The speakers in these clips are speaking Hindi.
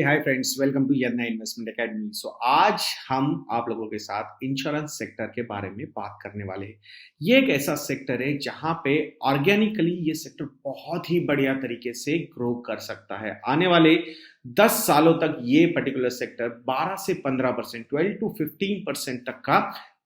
हाय फ्रेंड्स, वेलकम टू यन्ना इन्वेस्टमेंट एकेडमी। आज हम आप लोगों के साथ इंश्योरेंस सेक्टर के बारे में बात करने वाले हैं। ये एक ऐसा सेक्टर है जहां पे ऑर्गेनिकली ये सेक्टर बहुत ही बढ़िया तरीके से ग्रो कर सकता है। आने वाले 10 सालों तक ये पर्टिकुलर सेक्टर 12 से 15%, 12 टू 15% तक का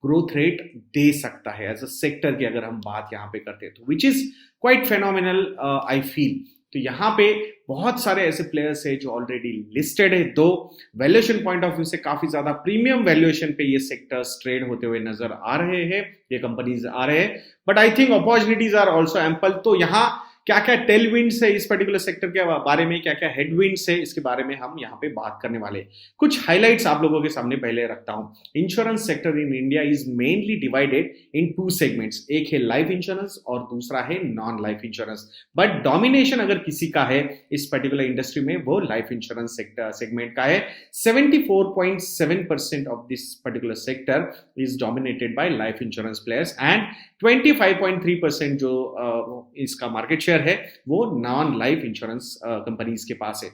ग्रोथ रेट दे सकता है एज अ सेक्टर की अगर हम बात यहाँ पे करते हैं तो, which is quite phenomenal I feel. तो यहाँ पे बहुत सारे ऐसे प्लेयर्स है जो ऑलरेडी लिस्टेड है, दो वैल्यूएशन पॉइंट ऑफ व्यू से काफी ज्यादा प्रीमियम वैल्यूएशन पे ये सेक्टर्स ट्रेड होते हुए नजर आ रहे हैं, ये कंपनीज आ रहे हैं। But I think opportunities are also ample. तो यहाँ क्या क्या टेलविंड्स है इस पर्टिकुलर सेक्टर के बारे में, क्या क्या हेडविंड्स है इसके बारे में हम यहाँ पे बात करने वाले हैं। कुछ हाइलाइट्स आप लोगों के सामने पहले रखता हूं। Insurance sector in India is mainly divided in two segments, एक है लाइफ इंश्योरेंस और दूसरा है non life insurance. But domination अगर किसी का है इस पर्टिकुलर इंडस्ट्री में वो लाइफ इंश्योरेंस सेक्टर सेगमेंट का है। 74.7% of this particular sector is dominated by life insurance players and 25.3% जो इसका मार्केट शेयर है वो नॉन लाइफ इंश्योरेंस कंपनीज के पास है।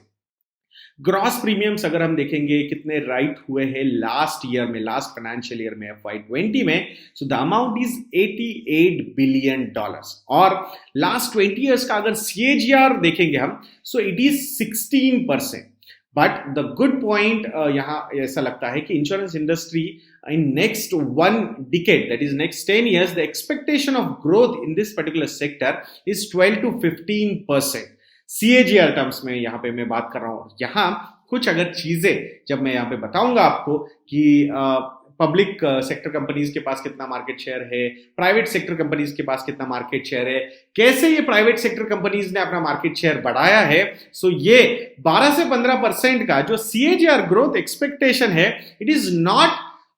ग्रॉस प्रीमियम्स अगर हम देखेंगे कितने राइट हुए हैं लास्ट ईयर में, लास्ट फाइनेंशियल ईयर में FY20 में, so the amount is $88 billion. और लास्ट 20 इयर्स का अगर CAGR देखेंगे हम, so it is 16%। But the good point यहां ऐसा लगता है कि insurance industry in next one decade, that is next 10 years, the expectation of growth in this particular sector is 12 to 15%। CAGR terms में यहाँ पे मैं बात कर रहा हूँ। यहाँ कुछ अगर चीजें जब मैं यहाँ पे बताऊंगा आपको कि पब्लिक सेक्टर कंपनीज के पास कितना मार्केट शेयर है, प्राइवेट सेक्टर कंपनीज के पास कितना मार्केट शेयर है, कैसे ये प्राइवेट सेक्टर कंपनीज ने अपना मार्केट शेयर बढ़ाया है। सो ये 12 से 15% का जो CAGR ग्रोथ एक्सपेक्टेशन है, it is not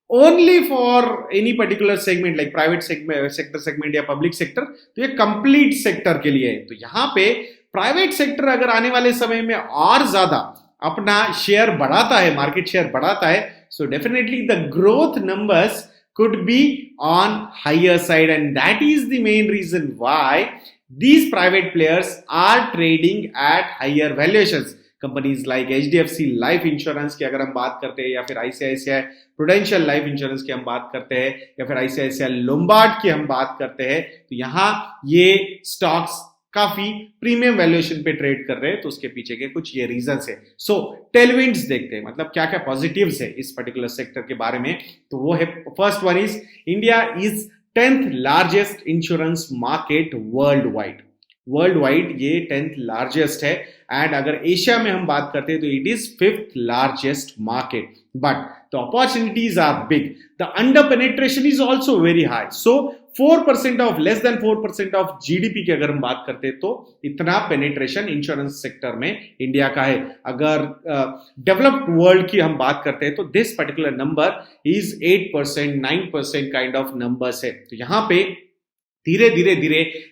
only for any particular segment like private sector segment या पब्लिक सेक्टर, तो ये कंप्लीट सेक्टर के लिए है। तो यहां पे प्राइवेट सेक्टर अगर आने वाले समय में और ज्यादा अपना शेयर बढ़ाता है, मार्केट शेयर बढ़ाता है, so definitely the growth numbers could be on higher side, and that is the main reason why these private players are trading at higher valuations। Companies like HDFC life insurance की अगर हम बात करते हैं, या फिर ICICI प्रूडेंशियल लाइफ इंश्योरेंस की हम बात करते हैं, या फिर ICICI लोम्बार्ड की हम बात करते हैं, तो यहां ये स्टॉक्स काफी प्रीमियम वैल्यूएशन पे ट्रेड कर रहे हैं। तो उसके पीछे के कुछ ये रीजंस है। सो टेलविंड्स देखते हैं, मतलब क्या क्या पॉजिटिव्स है इस पर्टिकुलर सेक्टर के बारे में। तो वो है, first one is India is 10th largest insurance market world wide ये 10th लार्जेस्ट है। एंड अगर एशिया में हम बात करते हैं तो it is 5th largest market. But the opportunities are big, the under penetration is also very high. So 4% of, less than 4% of GDP की अगर हम बात करते हैं तो इतना पेनिट्रेशन इंश्योरेंस सेक्टर में इंडिया का है। अगर डेवलप्ड वर्ल्ड की हम बात करते हैं तो this particular number is 8%, 9% kind of numbers है। तो यहां पे धीरे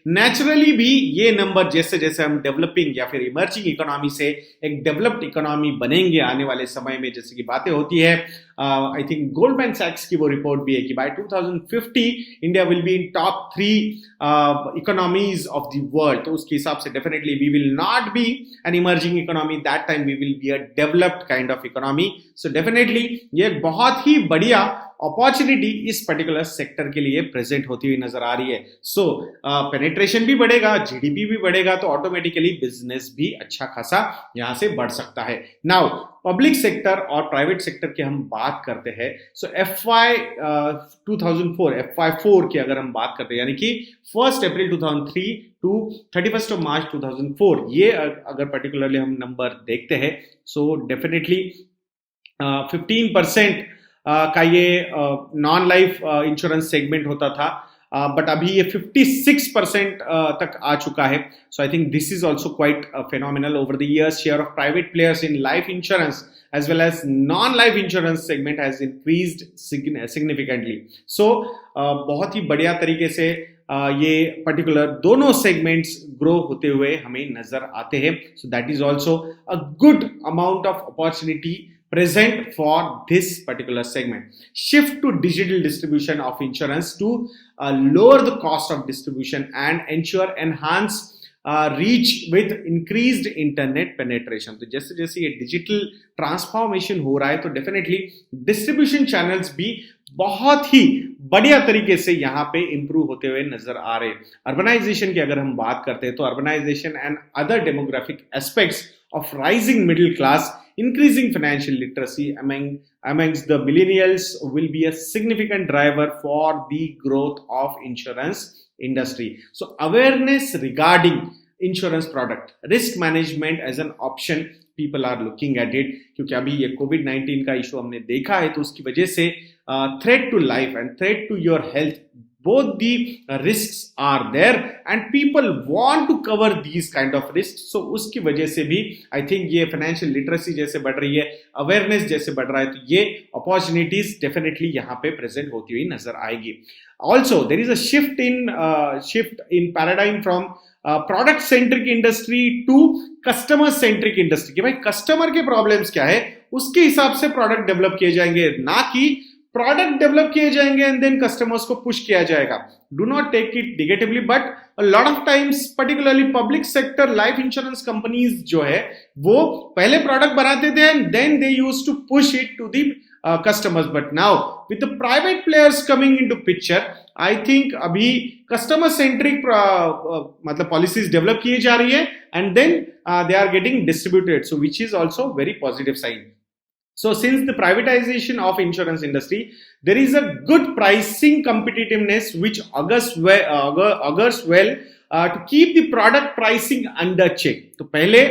नेचुरली भी ये नंबर जैसे जैसे हम डेवलपिंग या फिर इमर्जिंग इकोनॉमी से एक डेवलप्ड इकोनॉमी बनेंगे आने वाले समय में, जैसे कि बातें होती है, आई थिंक गोल्डमैन सैक्स की वो रिपोर्ट भी है कि by 2050 India will be in top 3 economies of the world. तो उसके हिसाब से definitely we will not be an emerging economy, that time we will be a developed kind of economy. So definitely ये बहुत ही बढ़िया अपॉर्चुनिटी इस पर्टिकुलर सेक्टर के लिए प्रेजेंट होती हुई नजर आ रही है। सो पेनिट्रेशन भी बढ़ेगा, GDP भी बढ़ेगा, तो ऑटोमेटिकली बिजनेस भी अच्छा खासा यहां से बढ़ सकता है। नाउ पब्लिक सेक्टर और प्राइवेट सेक्टर की हम बात करते हैं। सो FY4 की अगर हम बात करते हैं, यानी कि 1 अप्रैल 2003 टू 31 मार्च 2004, ये अगर पर्टिकुलरली हम नंबर देखते हैं, सो डेफिनेटली 15% का ये नॉन लाइफ इंश्योरेंस सेगमेंट होता था, बट अभी ये 56% तक आ चुका है। So I think this is also quite phenomenal over the years. Share of private players in life insurance as well as non-life insurance segment has increased significantly। So बहुत ही बढ़िया तरीके से ये पर्टिकुलर दोनों सेगमेंट्स ग्रो होते हुए हमें नजर आते हैं। So that is also a good amount of opportunity present for this particular segment। Shift to digital distribution of insurance to lower the cost of distribution and ensure enhanced reach with increased internet penetration. तो जैसे जैसे ये डिजिटल ट्रांसफॉर्मेशन हो रहा है तो डेफिनेटली डिस्ट्रीब्यूशन चैनल्स भी बहुत ही बढ़िया तरीके से यहाँ पे इंप्रूव होते हुए नजर आ रहे हैं। अर्बनाइजेशन की अगर हम बात करते हैं तो urbanisation and other demographic aspects of rising middle class, increasing financial literacy amongst the millennials will be a significant driver for the growth of insurance industry. So awareness regarding insurance product, risk management as an option, people are looking at it, क्योंकि अभी ये COVID-19 का इशू हमने देखा है तो उसकी वजह से threat to life and threat to your health, both the risks are there and people want to cover these kind of risks. So उसकी वजह से भी I think ये financial literacy जैसे बढ़ रही है, awareness जैसे बढ़ रहा है, तो ये opportunities definitely यहाँ पे present होती हुई नजर आएगी. Also there is a shift in paradigm from product centric industry to customer centric industry, कि भाई कस्टमर के प्रॉब्लम्स क्या है उसके हिसाब से प्रोडक्ट डेवलप किए जाएंगे, ना कि प्रोडक्ट डेवलप किए जाएंगे एंड देन कस्टमर्स को पुश किया जाएगा. Do not take it negatively, but a lot of times particularly public sector life insurance companies जो है वो पहले प्रोडक्ट बनाते थे and then they used to push it to the customers. But now with the private players coming into picture, I think अभी customer centric मतलब policies develop किए जा रही है and then they are getting distributed, so which is also very positive sign. So since the privatization of insurance industry, there is a good pricing competitiveness which augurs well to keep the product pricing under check. तो पहले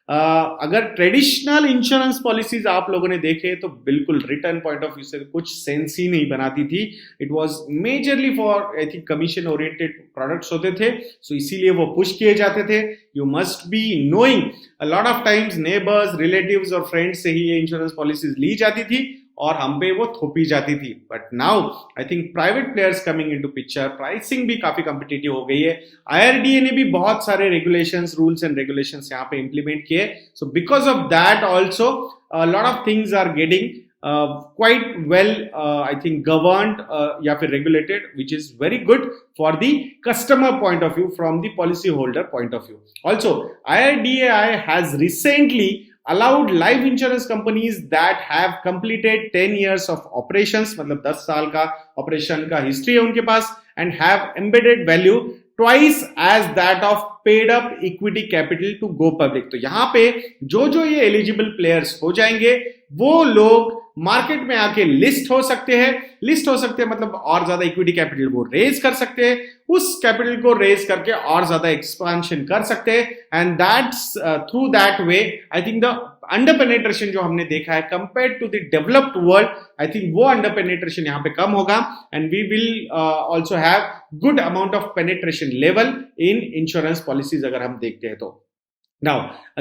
अगर ट्रेडिशनल इंश्योरेंस पॉलिसीज आप लोगों ने देखे तो बिल्कुल रिटर्न पॉइंट ऑफ व्यू से कुछ सेंस ही नहीं बनाती थी. It was majorly for I think commission oriented products होते थे, सो इसीलिए वो पुश किए जाते थे. You must be knowing a lot of times neighbours, relatives और फ्रेंड्स से ही ये इंश्योरेंस पॉलिसीज ली जाती थी और हम पे वो थोपी जाती थी. But now I think private players coming into picture, pricing भी काफी कॉम्पिटिटिव हो गई है. IRDA ने भी बहुत सारे रेगुलेशंस, रूल्स एंड रेगुलेशंस यहाँ पे इंप्लीमेंट किए. So because of that also lot of things are getting quite well I think governed या फिर regulated, which is very good for the customer point of view, from the policy holder point of view. Also IRDAI has recently allowed life insurance companies that have completed 10 years of operations, मतलब 10 साल का ऑपरेशन का हिस्ट्री है उनके पास, and have embedded value twice as that of paid up equity capital to go public. तो यहाँ पे जो ये एलिजिबल प्लेयर्स हो जाएंगे वो लोग मार्केट में आके लिस्ट हो सकते हैं मतलब और ज्यादा इक्विटी कैपिटल वो रेज कर सकते हैं, उस कैपिटल को रेज करके और ज्यादा एक्सपेंशन कर सकते हैं. And that's through that way I think the under penetration जो हमने देखा है compared to the developed world, I think वो अंडर पेनेट्रेशन यहाँ पे कम होगा and we will also have good amount of penetration level in insurance policies अगर हम देखते हैं तो. Now,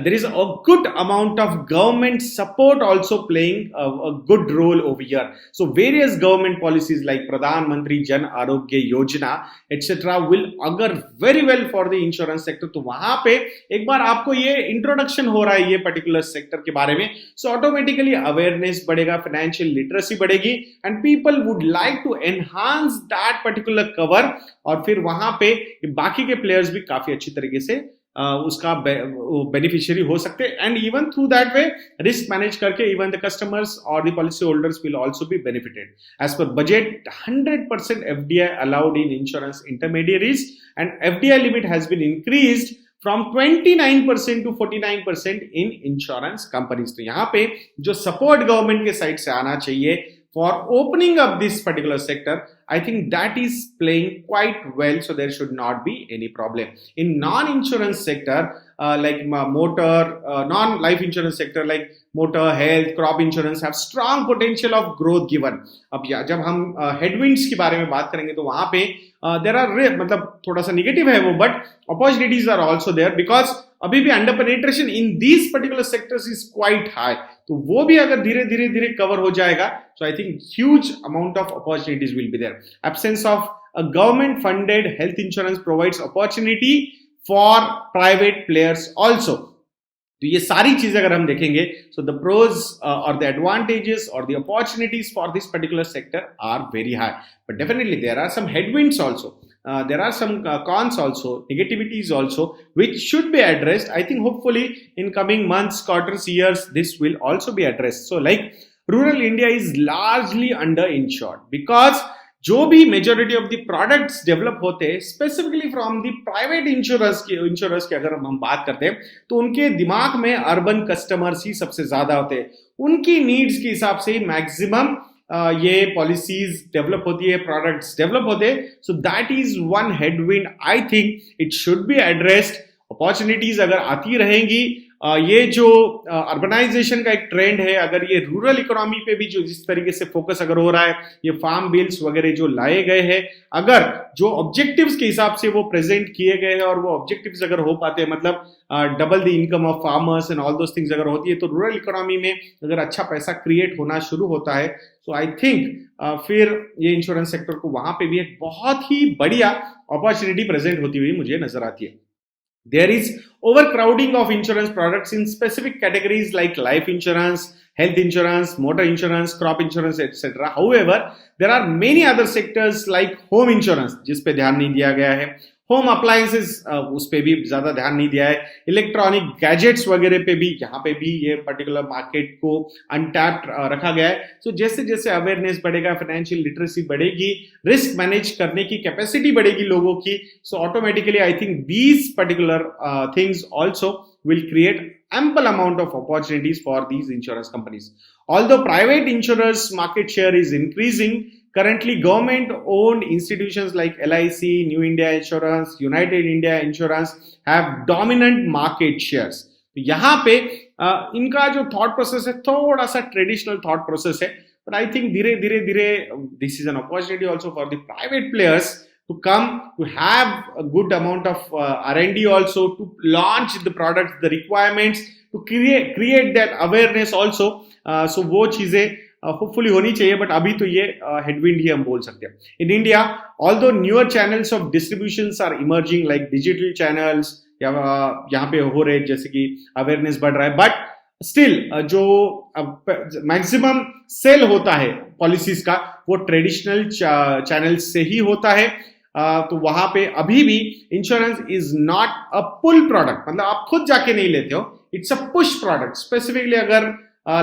there is a good amount of government support also playing a good role over here. So, various government policies like Pradhan Mantri Jan Arogya Yojana, etc. will augur very well for the insurance sector. तो वहां पे एक बार आपको ये introduction हो रहा है ये particular sector के बारे में, so automatically awareness बढ़ेगा, financial literacy बढ़ेगी, and people would like to enhance that particular cover. और फिर वहां पे बाकी के players भी काफी अच्छी तरीके से उसका बेनिफिशियरी हो सकते हैं. And even through that way risk manage करके इवन द कस्टमर्स और the policy holders will also be benefited. As per budget 100% FDI allowed in insurance intermediaries and FDI limit has been increased from 29% to 49% in insurance companies. तो यहाँ पे जो सपोर्ट गवर्नमेंट के साइड से आना चाहिए for opening up this particular sector, I think that is playing quite well, so there should not be any problem. In non-insurance sector like motor, non-life insurance sector like motor, health, crop insurance have strong potential of growth given. अब जब हम headwinds के बारे में बात करेंगे तो वहां पे there are मतलब थोड़ा सा negative है वो, but opportunities are also there because अभी भी under penetration in these particular sectors is quite high. तो वो भी अगर धीरे धीरे कवर हो जाएगा, so I think huge amount of opportunities will be there. Absence of a government funded health insurance provides opportunity for private players also. तो ये सारी चीजें अगर हम देखेंगे, सो द प्रोज और द एडवांटेजेस और the opportunities for this particular sector are very high, but definitely there are some headwinds also. there are some cons also, negativities also, which should be addressed. I think hopefully in coming months, quarters, years, this will also be addressed. So like rural India is largely under insured because जो भी majority of the products develop होते हैं specifically from the private insurance की अगर हम बात करते हैं तो उनके दिमाग में अर्बन कस्टमर्स ही सबसे ज्यादा होते हैं, उनकी नीड्स के हिसाब से मैक्सिमम ये पॉलिसीज डेवलप होती है, प्रोडक्ट्स डेवलप होते हैं. So that is one headwind. I think it should be addressed. Opportunities अगर आती रहेंगी, ये जो अर्बनाइजेशन का एक ट्रेंड है, अगर ये रूरल इकोनॉमी पे भी जो जिस तरीके से फोकस अगर हो रहा है, ये फार्म बिल्स वगैरह जो लाए गए हैं, अगर जो ऑब्जेक्टिव्स के हिसाब से वो प्रेजेंट किए गए हैं और वो ऑब्जेक्टिव्स अगर हो पाते हैं, मतलब double the income of farmers and all those things अगर होती है, तो रूरल इकोनॉमी में अगर अच्छा पैसा क्रिएट होना शुरू होता है, सो आई थिंक फिर ये इंश्योरेंस सेक्टर को वहां पे भी एक बहुत ही बढ़िया अपॉर्चुनिटी प्रेजेंट होती हुई मुझे नजर आती है. There is overcrowding of insurance products in specific categories like life insurance, health insurance, motor insurance, crop insurance, etc. However, there are many other sectors like home insurance, जिस पे ध्यान नहीं दिया गया है. होम अप्लायंसेस, उस पे भी ज्यादा ध्यान नहीं दिया है. इलेक्ट्रॉनिक गैजेट्स वगैरह पे भी, यहाँ पे भी ये पर्टिकुलर मार्केट को अनटैप्ड रखा गया है. सो जैसे जैसे अवेयरनेस बढ़ेगा, फाइनेंशियल लिटरेसी बढ़ेगी, रिस्क मैनेज करने की कैपेसिटी बढ़ेगी लोगों की, so automatically I think these particular things also will create ample amount of opportunities for these insurance companies. Although private insurers market share is increasing, currently government owned institutions like LIC, New India Insurance, United India Insurance have dominant market shares. तो यहाँ पे इनका जो thought process है थोड़ा सा traditional thought process है, but I think धीरे धीरे this is an opportunity also for the private players to come, to have a good amount of R&D also, to launch the products, the requirements, to create that awareness also. So वो चीजें hopefully होनी चाहिए, but अभी तो ये headwind ही हम बोल सकते हैं. In India, although newer channels of distributions are emerging like digital channels, यहाँ पे हो रहे जैसे कि awareness बढ़ रहा है, but स्टिल जो मैक्सिमम सेल होता है पॉलिसीज का वो ट्रेडिशनल चैनल से ही होता है. तो वहां पे अभी भी insurance is not a pull product, मतलब आप खुद जाके नहीं लेते हो, it's a push product. Specifically अगर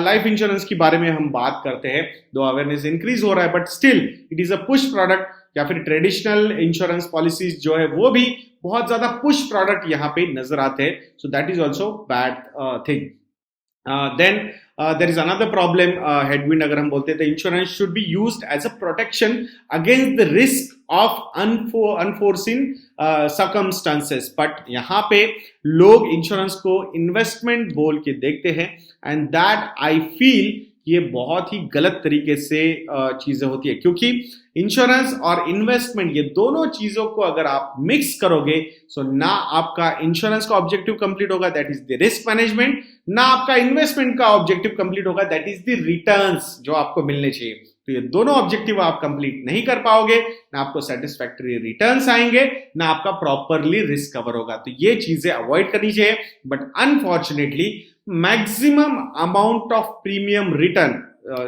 लाइफ इंश्योरेंस के बारे में हम बात करते हैं, दो अवेयरनेस इंक्रीज हो रहा है, but still it is a push product. या फिर ट्रेडिशनल इंश्योरेंस पॉलिसीज जो है वो भी बहुत ज्यादा पुश प्रोडक्ट यहाँ पे नजर आते हैं. So that is also bad thing. Then there is another problem, headwind अगर हम बोलते हैं, the insurance should be used as a protection against the risk of unforeseen circumstances. But यहाँ पे लोग इंश्योरेंस को इन्वेस्टमेंट बोल के देखते हैं, and that I feel ये बहुत ही गलत तरीके से चीजें होती है, क्योंकि इंश्योरेंस और इन्वेस्टमेंट ये दोनों चीजों को अगर आप मिक्स करोगे, सो ना आपका इंश्योरेंस का ऑब्जेक्टिव कंप्लीट होगा, that is the risk management, ना आपका इन्वेस्टमेंट का ऑब्जेक्टिव कंप्लीट होगा, दैट इज द रिटर्न्स जो आपको मिलने चाहिए. तो ये दोनों ऑब्जेक्टिव आप कंप्लीट नहीं कर पाओगे, ना आपको सेटिस्फैक्टरी रिटर्न्स आएंगे, ना आपका प्रॉपरली रिस्क कवर होगा. तो ये चीजें अवॉइड करनी चाहिए. But unfortunately maximum amount of premium return,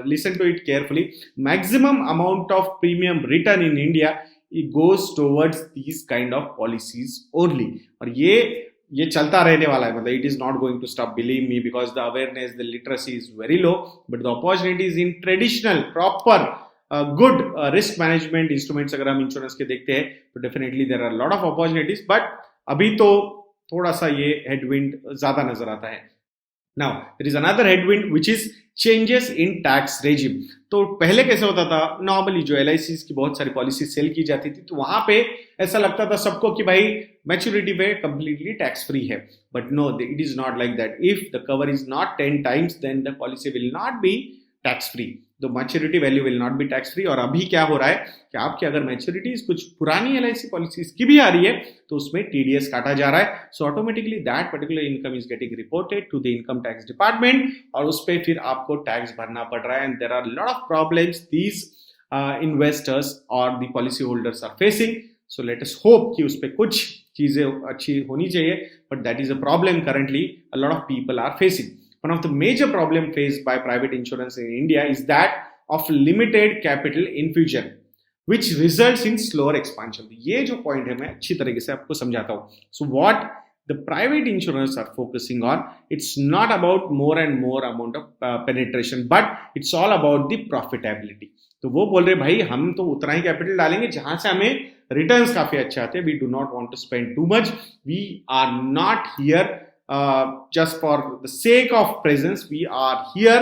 listen to it carefully, maximum amount of premium return in India, it goes towards these kind of policies only. और ये चलता रहने वाला है, मतलब it is not going to stop, believe me, because the awareness, the literacy is very low, but the opportunities in traditional proper good risk management instruments अगर हम इंश्योरेंस के देखते हैं तो definitely there are a lot of opportunities, but अभी तो थोड़ा सा ये headwind ज्यादा नजर आता है. Now, there is another headwind which is changes in tax regime. तो पहले कैसे होता था, नॉर्मली जो LIC की बहुत सारी पॉलिसी सेल की जाती थी, तो वहां पे ऐसा लगता था सबको कि भाई मैच्योरिटी पे कंप्लीटली टैक्स फ्री है. But no, it is not like that. If the cover is not 10 times, then the policy will not be tax free. The maturity value will not be tax free. और अभी क्या हो रहा है कि आपकी अगर मैच्योरिटीज कुछ पुरानी LIC पॉलिसीज की भी आ रही है तो उसमें TDS काटा जा रहा है. So automatically that particular income is getting reported to the income tax department और उस पर फिर आपको टैक्स भरना पड़ रहा है. And there are lot of problems these investors और the policy holders are facing. So let us hope कि उस पर कुछ चीजें अच्छी होनी चाहिए, but that is a problem currently a lot of people are facing. One of the major problem faced by private insurance in India is that of limited capital infusion, which results in slower expansion. ये जो पॉइंट है मैं अच्छी तरीके से आपको समझाता हूँ. So what the private insurers are focusing on, it's not about more and more amount of penetration, but it's all about the profitability. तो वो बोल रहे भाई हम तो उतना ही कैपिटल डालेंगे जहां से हमें रिटर्न्स काफी अच्छे आते हैं. We do not want to spend too much. We are not here just for the sake of presence. We are here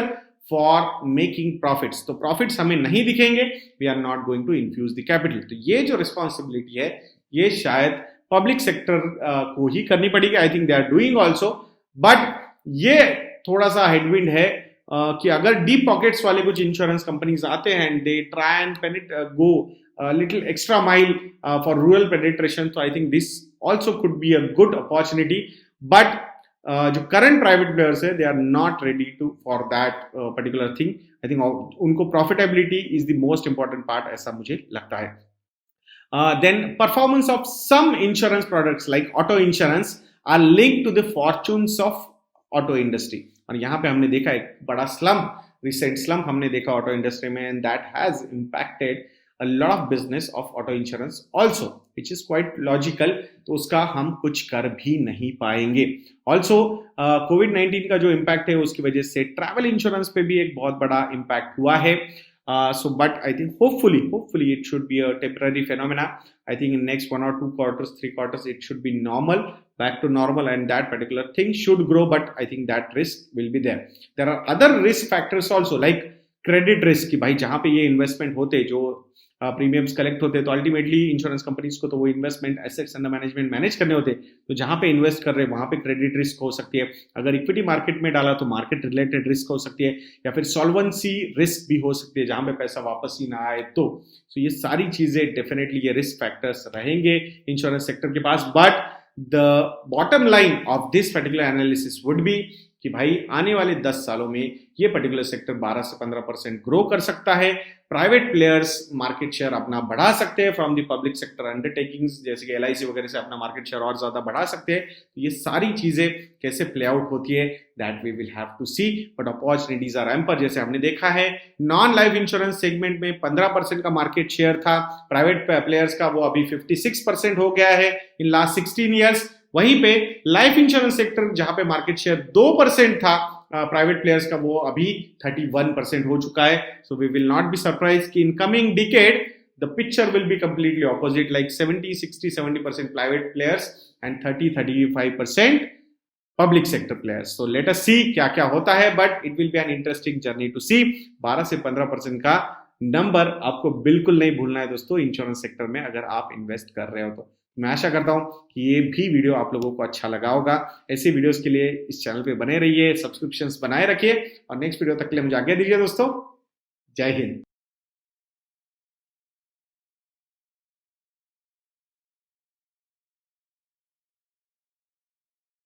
for making profits. तो profits हमें नहीं दिखेंगे. We are not going to infuse the capital. तो ये जो responsibility है ये शायद पब्लिक सेक्टर को ही करनी पड़ेगी. I think they are doing also. But ये थोड़ा सा हेडविंड है कि अगर डीप पॉकेट्स वाले कुछ इंश्योरेंस कंपनीज आते हैं and they try and go little extra mile for rural penetration, तो I think this also could be a good opportunity. But जो करंट प्राइवेट प्लेयर्स है they are not ready to for that particular thing. I think उनको profitability is the most important part, ऐसा मुझे लगता है. Then performance of some insurance products like auto insurance are linked to the fortunes of auto industry. और यहाँ पे हमने देखा एक बड़ा slump, recent slump हमने देखा auto industry में, and that has impacted a lot of business of auto insurance also, which is quite logical. तो उसका हम कुछ कर भी नहीं पाएंगे. Also COVID-19 का जो impact है उसकी वजह से travel insurance पे भी एक बहुत बड़ा impact हुआ है. But I think hopefully it should be a temporary phenomena. I think in next 1 or 2 quarters, 3 quarters, it should be normal, back to normal, and that particular thing should grow. But I think that risk will be there. There are other risk factors also, like credit risk. कि भाई जहाँ पे ये इन्वेस्टमेंट होते जो प्रीमियम्स कलेक्ट होते तो अल्टीमेटली इंश्योरेंस कंपनीज को तो वो investment assets under management manage करने होते. तो जहां पे इन्वेस्ट कर रहे हैं वहां पे क्रेडिट रिस्क हो सकती है. अगर इक्विटी मार्केट में डाला तो मार्केट रिलेटेड रिस्क हो सकती है, या फिर सॉल्वेंसी रिस्क भी हो सकती है जहां पे पैसा वापस ही ना आए. तो ये सारी चीजें डेफिनेटली ये रिस्क फैक्टर्स रहेंगे इंश्योरेंस सेक्टर के पास. But the bottom line of this particular analysis would be कि भाई आने वाले 10 सालों में ये पर्टिकुलर सेक्टर 12 से 15% ग्रो कर सकता है. प्राइवेट प्लेयर्स मार्केट शेयर अपना बढ़ा सकते हैं from the public sector undertakings, जैसे कि LIC वगैरह से अपना मार्केट शेयर और ज्यादा बढ़ा सकते हैं. ये सारी चीजें कैसे प्ले आउट होती है that we will have to see. But opportunities are ample. जैसे हमने देखा है नॉन लाइफ इंश्योरेंस सेगमेंट में 15% का मार्केट शेयर था प्राइवेट प्लेयर्स का, वो अभी 56% हो गया है इन लास्ट 16 ईयर्स. वहीं पे लाइफ इंश्योरेंस सेक्टर जहां पे मार्केट शेयर 2% था प्राइवेट प्लेयर्स का, वो अभी 31% हो चुका है. So we will not be surprise कि in coming decade the picture will be completely opposite, like 70% private players and 35% public sector players. So let us see क्या क्या होता है. But it will be an interesting journey to see. 12 से 15% का नंबर आपको बिल्कुल नहीं भूलना है दोस्तों इंश्योरेंस सेक्टर में अगर आप इन्वेस्ट कर रहे हो तो. मैं आशा करता हूं कि ये भी वीडियो आप लोगों को अच्छा लगा होगा. ऐसे वीडियोस के लिए इस चैनल पे बने रहिए, सब्सक्रिप्शंस बनाए रखिए, और नेक्स्ट वीडियो तक के लिए मुझे आज्ञा दीजिए दोस्तों. जय हिंद.